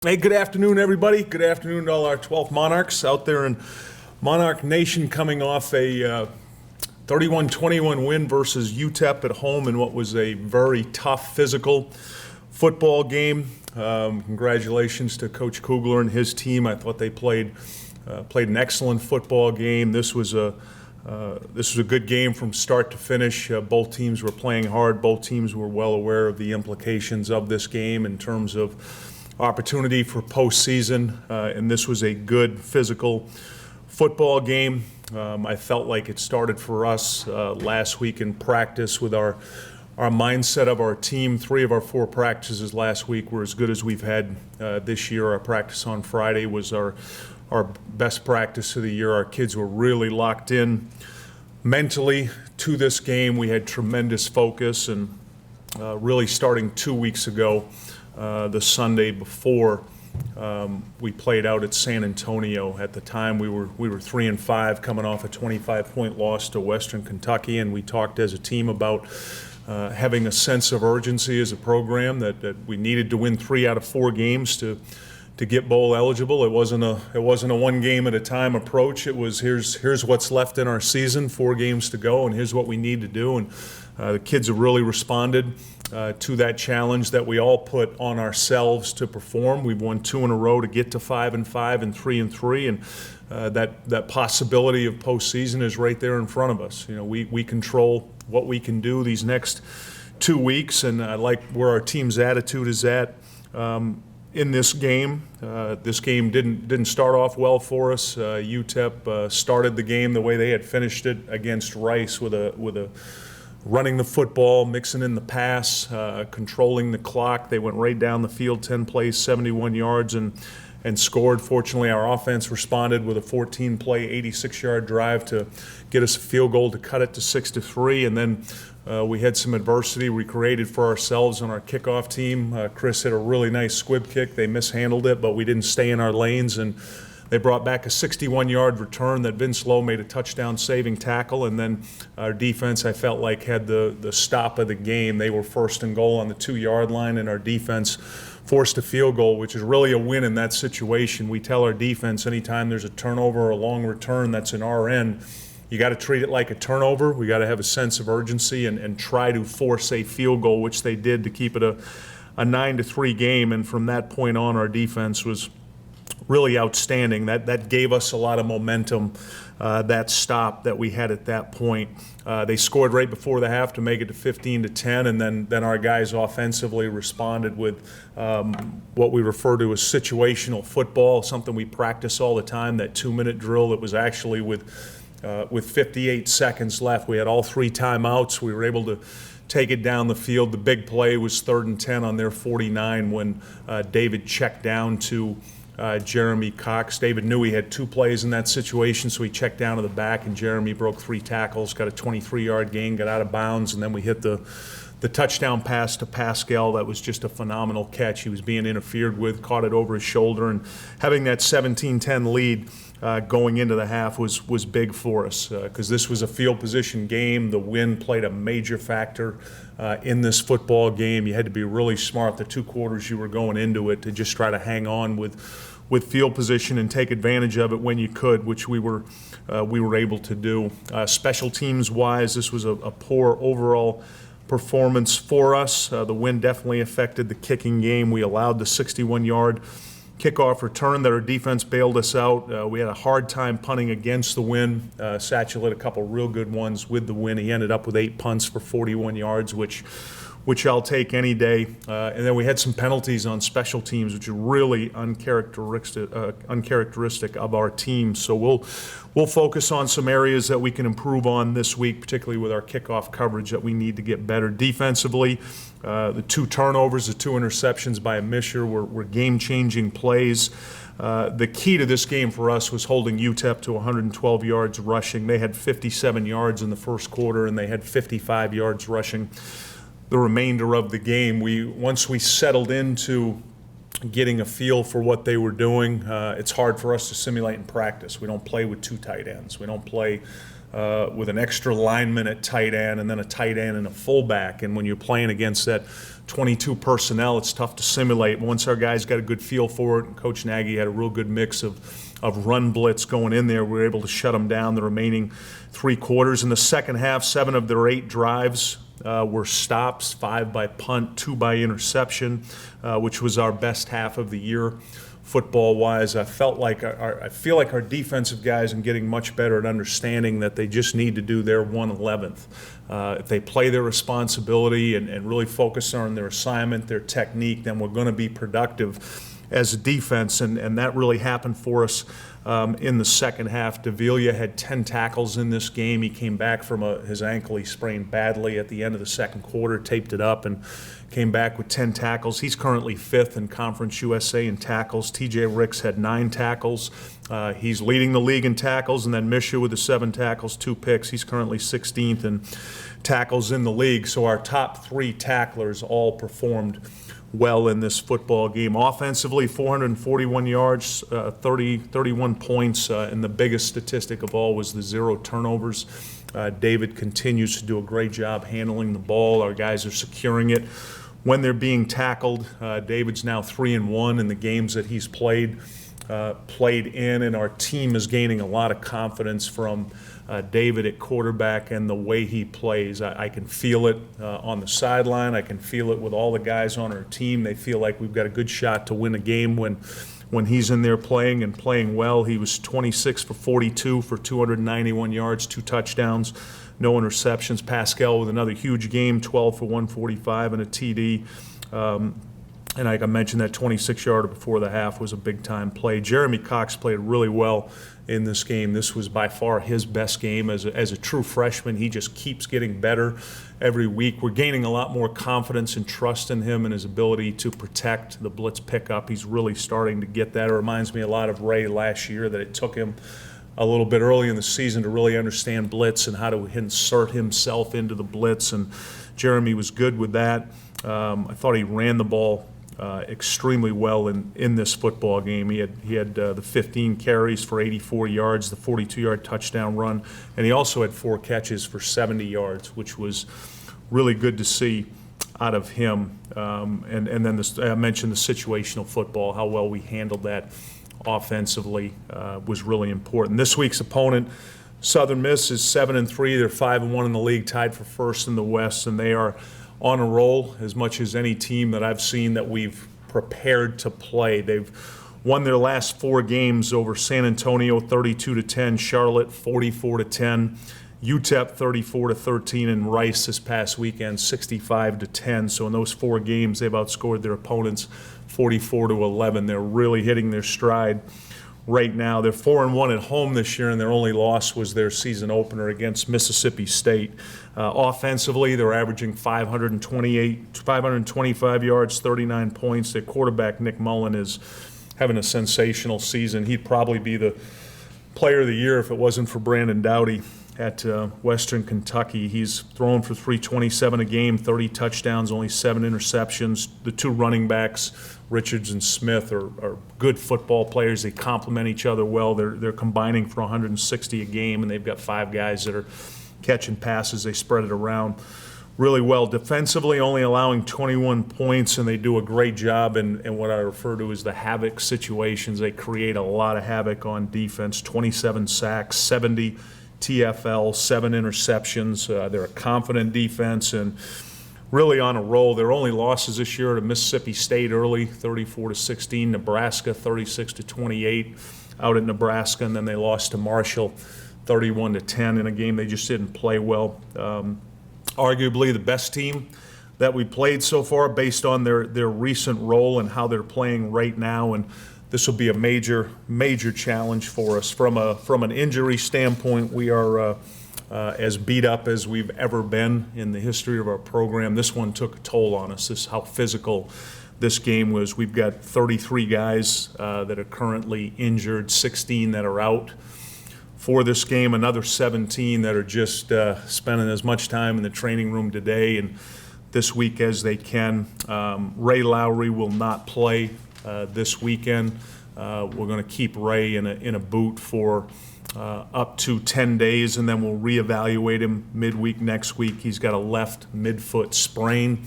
Hey, good afternoon, everybody. Good afternoon to all our 12 Monarchs out there in Monarch Nation, coming off a 31-21 win versus UTEP at home in what was a very tough physical football game. Congratulations to Coach Kugler and his team. I thought they played an excellent football game. This was a good game from start to finish. Both teams were playing hard. Both teams were well aware of the implications of this game in terms of opportunity for postseason, and this was a good physical football game. I felt like it started for us last week in practice with our mindset of our team. 3 of our 4 practices last week were as good as we've had this year. Our practice on Friday was our best practice of the year. Our kids were really locked in mentally to this game. We had tremendous focus, and really starting 2 weeks ago, the Sunday before, we played out at San Antonio. At the time, we were 3-5, coming off a 25-point loss to Western Kentucky, and we talked as a team about having a sense of urgency as a program that we needed to win 3 out of 4 games to get bowl eligible. It wasn't a one game at a time approach. It was here's what's left in our season, 4 games to go, and here's what we need to do. And the kids have really responded to that challenge that we all put on ourselves to perform. We've won 2 in a row to get to 5-5 and 3-3, and that possibility of postseason is right there in front of us. You know, we control what we can do these next 2 weeks, and I like where our team's attitude is at. In this game didn't start off well for us. UTEP started the game the way they had finished it against Rice, with a running the football, mixing in the pass, controlling the clock. They went right down the field, 10 plays, 71 yards, and scored. Fortunately, our offense responded with a 14-play, 86-yard drive to get us a field goal to cut it to 6-3, and then we had some adversity we created for ourselves on our kickoff team. Chris hit a really nice squib kick. They mishandled it, but we didn't stay in our lanes, and they brought back a 61-yard return that Vince Lowe made a touchdown-saving tackle, and then our defense, I felt like, had the stop of the game. They were first and goal on the 2-yard line, and our defense forced a field goal, which is really a win in that situation. We tell our defense anytime there's a turnover or a long return that's in our end, you got to treat it like a turnover. We got to have a sense of urgency and try to force a field goal, which they did, to keep it a 9-3 game. And from that point on, our defense was really outstanding. That gave us a lot of momentum, that stop that we had at that point. They scored right before the half to make it to 15-10, and then our guys offensively responded with what we refer to as situational football, something we practice all the time, that 2-minute drill that was actually with 58 seconds left. We had all 3 timeouts. We were able to take it down the field. The big play was 3rd and 10 on their 49 when David checked down to Jeremy Cox. David knew he had 2 plays in that situation, so he checked down to the back, and Jeremy broke 3 tackles, got a 23-yard gain, got out of bounds, and then we hit the touchdown pass to Pascal. That was just a phenomenal catch. He was being interfered with, caught it over his shoulder, and having that 17-10 lead going into the half was big for us, because this was a field position game. The wind played a major factor in this football game. You had to be really smart the 2 quarters you were going into it to just try to hang on with field position and take advantage of it when you could, which we were able to do. Special teams wise, this was a poor overall performance for us. The wind definitely affected the kicking game. We allowed the 61-yard kickoff return that our defense bailed us out. We had a hard time punting against the wind. Satchel had a couple real good ones with the wind. He ended up with 8 punts for 41 yards, which I'll take any day. And then we had some penalties on special teams, which are really uncharacteristic of our team. So we'll focus on some areas that we can improve on this week, particularly with our kickoff coverage, that we need to get better. Defensively, the 2 turnovers, the 2 interceptions by Misher were game-changing plays. The key to this game for us was holding UTEP to 112 yards rushing. They had 57 yards in the first quarter, and they had 55 yards rushing the remainder of the game. Once we settled into getting a feel for what they were doing, it's hard for us to simulate in practice. We don't play with 2 tight ends. We don't play with an extra lineman at tight end and then a tight end and a fullback. And when you're playing against that 22 personnel, it's tough to simulate. Once our guys got a good feel for it, and Coach Nagy had a real good mix of run blitz going in there, we were able to shut them down the remaining 3 quarters. In the second half, 7 of their 8 drives were stops, 5 by punt, 2 by interception, which was our best half of the year football-wise. I feel like our defensive guys are getting much better at understanding that they just need to do their 1/11th. If they play their responsibility and really focus on their assignment, their technique, then we're going to be productive as a defense, and that really happened for us in the second half. Davila had 10 tackles in this game. He came back from his ankle. He sprained badly at the end of the second quarter, taped it up, and came back with 10 tackles. He's currently 5th in Conference USA in tackles. TJ Ricks had 9 tackles. He's leading the league in tackles, and then Misha with the 7 tackles, 2 picks. He's currently 16th in tackles in the league. So our top 3 tacklers all performed well in this football game. Offensively, 441 yards, 31 points, and the biggest statistic of all was the 0 turnovers. David continues to do a great job handling the ball. Our guys are securing it when they're being tackled. David's now 3-1 in the games that he's played in, and our team is gaining a lot of confidence from David at quarterback and the way he plays. I can feel it on the sideline. I can feel it with all the guys on our team. They feel like we've got a good shot to win a game when he's in there playing and playing well. He was 26 for 42 for 291 yards, 2 touchdowns, no interceptions. Pascal with another huge game, 12 for 145 and a TD. And like I mentioned, that 26-yarder before the half was a big-time play. Jeremy Cox played really well in this game. This was by far his best game as a true freshman. He just keeps getting better every week. We're gaining a lot more confidence and trust in him and his ability to protect the blitz pickup. He's really starting to get that. It reminds me a lot of Ray last year, that it took him a little bit early in the season to really understand blitz and how to insert himself into the blitz, and Jeremy was good with that. I thought he ran the ball extremely well in this football game. He had the 15 carries for 84 yards, the 42-yard touchdown run, and he also had 4 catches for 70 yards, which was really good to see out of him. And then I mentioned the situational football, how well we handled that offensively was really important. This week's opponent, Southern Miss, is 7-3. They're 5-1 in the league, tied for first in the West, and they are on a roll as much as any team that I've seen that we've prepared to play. They've won their last 4 games over San Antonio 32-10, Charlotte 44-10, UTEP 34-13, and Rice this past weekend 65-10. So in those 4 games, they've outscored their opponents 44-11. They're really hitting their stride right now. They're 4-1 at home this year, and their only loss was their season opener against Mississippi State. Offensively, they're averaging 525 yards, 39 points. Their quarterback, Nick Mullen, is having a sensational season. He'd probably be the player of the year if it wasn't for Brandon Doughty at Western Kentucky. He's thrown for 327 a game, 30 touchdowns, only 7 interceptions. The 2 running backs, Richards and Smith, are good football players. They complement each other well. They're combining for 160 a game, and they've got 5 guys that are catching passes. They spread it around really well. Defensively, only allowing 21 points, and they do a great job in what I refer to as the havoc situations. They create a lot of havoc on defense, 27 sacks, 70 TFL, 7 interceptions. They're a confident defense and really on a roll. Their only losses this year to Mississippi State early, 34-16, Nebraska 36-28 out at Nebraska, and then they lost to Marshall 31-10 in a game they just didn't play well. Arguably the best team that we played so far based on their recent role and how they're playing right now, and this will be a major challenge for us. From an injury standpoint, we are as beat up as we've ever been in the history of our program. This one took a toll on us. This is how physical this game was. We've got 33 guys that are currently injured, 16 that are out for this game, another 17 that are just spending as much time in the training room today and this week as they can. Ray Lowry will not play this weekend. We're going to keep Ray in a boot for up to 10 days, and then we'll reevaluate him midweek next week. He's got a left midfoot sprain.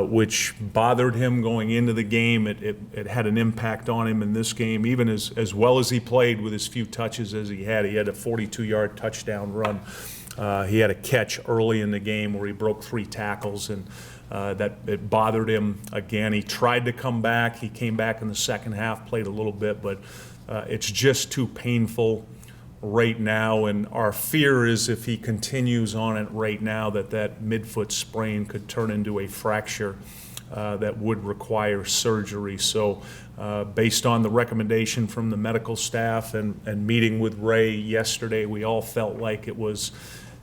which bothered him going into the game. It had an impact on him in this game, even as well as he played with as few touches as he had. He had a 42-yard touchdown run. He had a catch early in the game where he broke 3 tackles, and that it bothered him again. He tried to come back. He came back in the second half, played a little bit, but it's just too painful right now, and our fear is if he continues on it right now that midfoot sprain could turn into a fracture that would require surgery. So based on the recommendation from the medical staff and meeting with Ray yesterday, we all felt like it was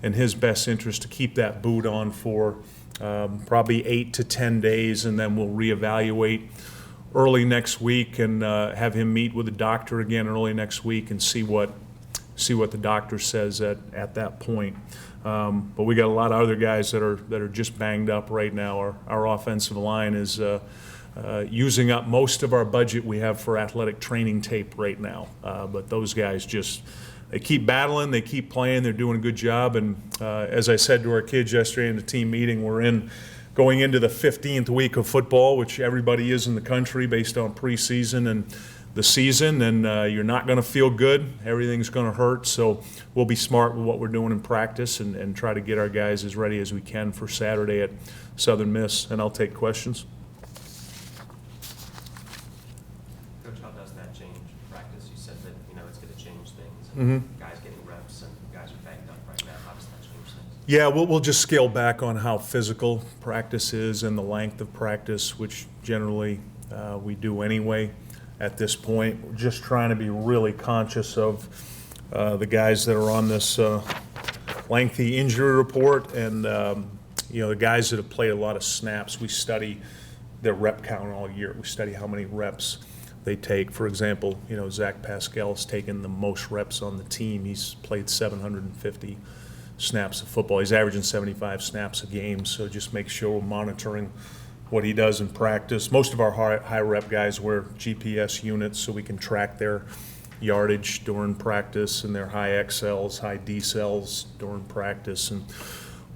in his best interest to keep that boot on for probably 8 to 10 days, and then we'll reevaluate early next week and have him meet with the doctor again early next week and see what the doctor says at that point. But we got a lot of other guys that are just banged up right now. Our offensive line is using up most of our budget we have for athletic training tape right now. But those guys they keep battling, they keep playing, they're doing a good job. And as I said to our kids yesterday in the team meeting, we're going into the 15th week of football, which everybody is in the country based on preseason and the season, and you're not going to feel good. Everything's going to hurt, so we'll be smart with what we're doing in practice and try to get our guys as ready as we can for Saturday at Southern Miss, and I'll take questions. Coach, how does that change practice? You said that it's going to change things, Mm-hmm. guys getting reps and guys are banged up right now. How does that change things? Yeah, we'll just scale back on how physical practice is and the length of practice, which generally we do anyway. At this point, we're just trying to be really conscious of the guys that are on this lengthy injury report, and the guys that have played a lot of snaps. We study their rep count all year. We study how many reps they take. For example, Zach Pascal's taken the most reps on the team. He's played 750 snaps of football. He's averaging 75 snaps a game. So just make sure we're monitoring what he does in practice. Most of our high rep guys wear GPS units so we can track their yardage during practice and their high XLs, high decels during practice. And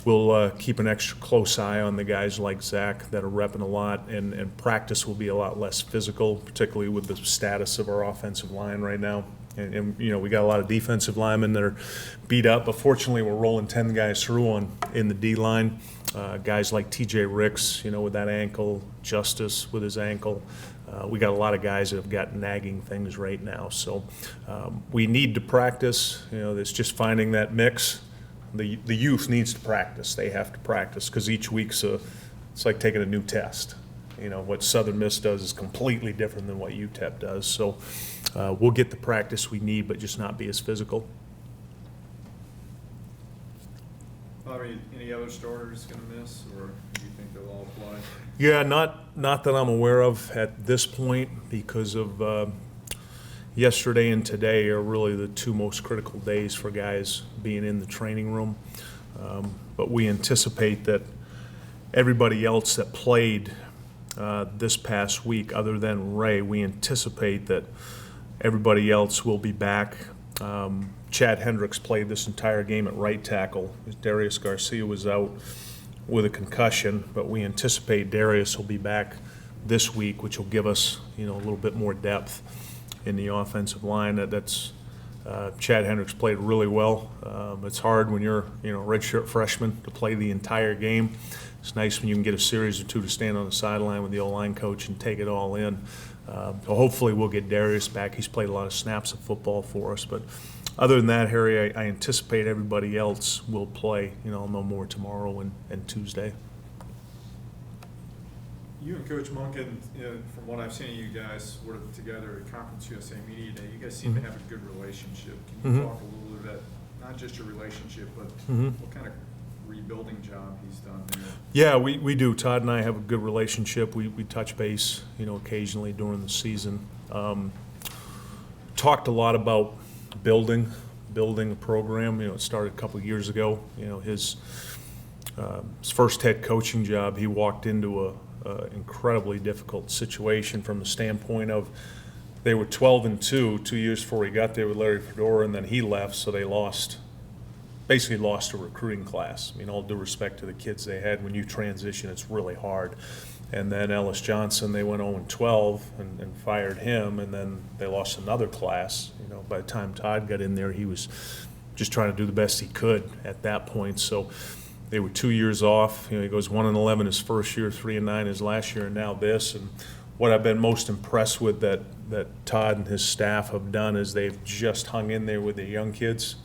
we'll keep an extra close eye on the guys like Zach that are repping a lot, and practice will be a lot less physical, particularly with the status of our offensive line right now. And we got a lot of defensive linemen that are beat up, but fortunately we're rolling 10 guys through in the D-line. Guys like TJ Ricks, with that ankle, Justice with his ankle. We got a lot of guys that have got nagging things right now. So we need to practice. It's just finding that mix. The youth needs to practice. They have to practice because each week's it's like taking a new test. What Southern Miss does is completely different than what UTEP does. So we'll get the practice we need, but just not be as physical. Any other starters going to miss, or do you think they'll all play? Yeah, not that I'm aware of at this point, because of yesterday and today are really the 2 most critical days for guys being in the training room. But we anticipate that everybody else that played this past week, other than Ray, we anticipate that everybody else will be back. Chad Hendricks played this entire game at right tackle. Darius Garcia was out with a concussion, but we anticipate Darius will be back this week, which will give us, a little bit more depth in the offensive line. Chad Hendricks played really well. It's hard when you're, redshirt freshman to play the entire game. It's nice when you can get a series or 2 to stand on the sideline with the O-line coach and take it all in. So hopefully we'll get Darius back. He's played a lot of snaps of football for us. But other than that, Harry, I anticipate everybody else will play. I'll know more tomorrow and Tuesday. You and Coach Monken, from what I've seen of you guys work together at Conference USA Media Day, you guys seem to have a good relationship. Can you talk a little bit about not just your relationship, but what kind of rebuilding job he's done there? Yeah, we do. Todd and I have a good relationship. We touch base, occasionally during the season. Talked a lot about building a program. It started a couple of years ago. His first head coaching job, he walked into a incredibly difficult situation from the standpoint of they were 12-2 2 years before he got there with Larry Fedora, and then he left, so they lost basically lost a recruiting class. I mean, all due respect to the kids they had, when you transition, it's really hard. And then Ellis Johnson, they went 0-12 and fired him, and then they lost another class. You know, by the time Todd got in there, he was just trying to do the best he could at that point. So they were 2 years off. You know, he goes 1-11 his first year, 3-9 his last year, and now this. And what I've been most impressed with that Todd and his staff have done is they've just hung in there with the young kids.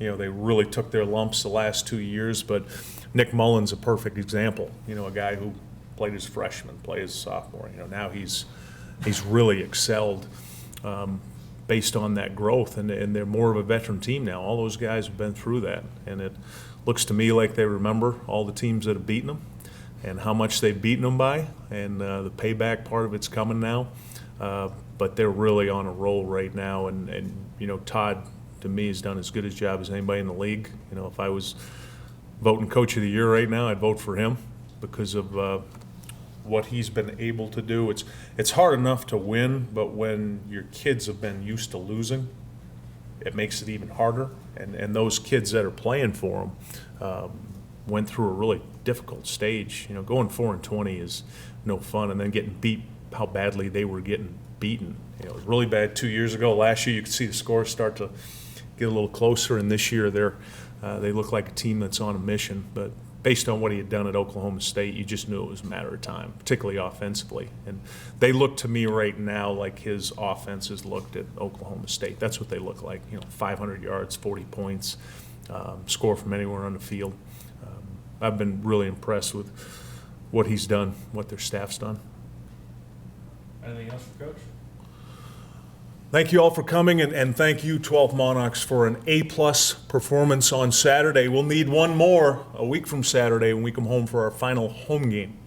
You know, they really took their lumps the last 2 years, but Nick Mullen's a perfect example. You know, a guy who played as freshman, played as sophomore. You know, now he's really excelled based on that growth, and they're more of a veteran team now. All those guys have been through that, and it looks to me like they remember all the teams that have beaten them and how much they've beaten them by, and the payback part of it's coming now. But they're really on a roll right now, and you know, Todd, to me, has done as good a job as anybody in the league. You know, if I was voting Coach of the Year right now, I'd vote for him because of what he's been able to do. It's hard enough to win, but when your kids have been used to losing, it makes it even harder. And those kids that are playing for him went through a really difficult stage. You know, going 4-20 is no fun, and then getting beat how badly they were getting beaten. You know, it was really bad 2 years ago. Last year, you could see the scores start to get a little closer, and this year they look like a team that's on a mission. But based on what he had done at Oklahoma State, you just knew it was a matter of time, particularly offensively. And they look to me right now like his offenses looked at Oklahoma State. That's what they look like. You know, 500 yards, 40 points, score from anywhere on the field. I've been really impressed with what he's done, what their staff's done. Anything else for Coach? Thank you all for coming, and thank you, 12 Monarchs, for an A-plus performance on Saturday. We'll need one more a week from Saturday when we come home for our final home game.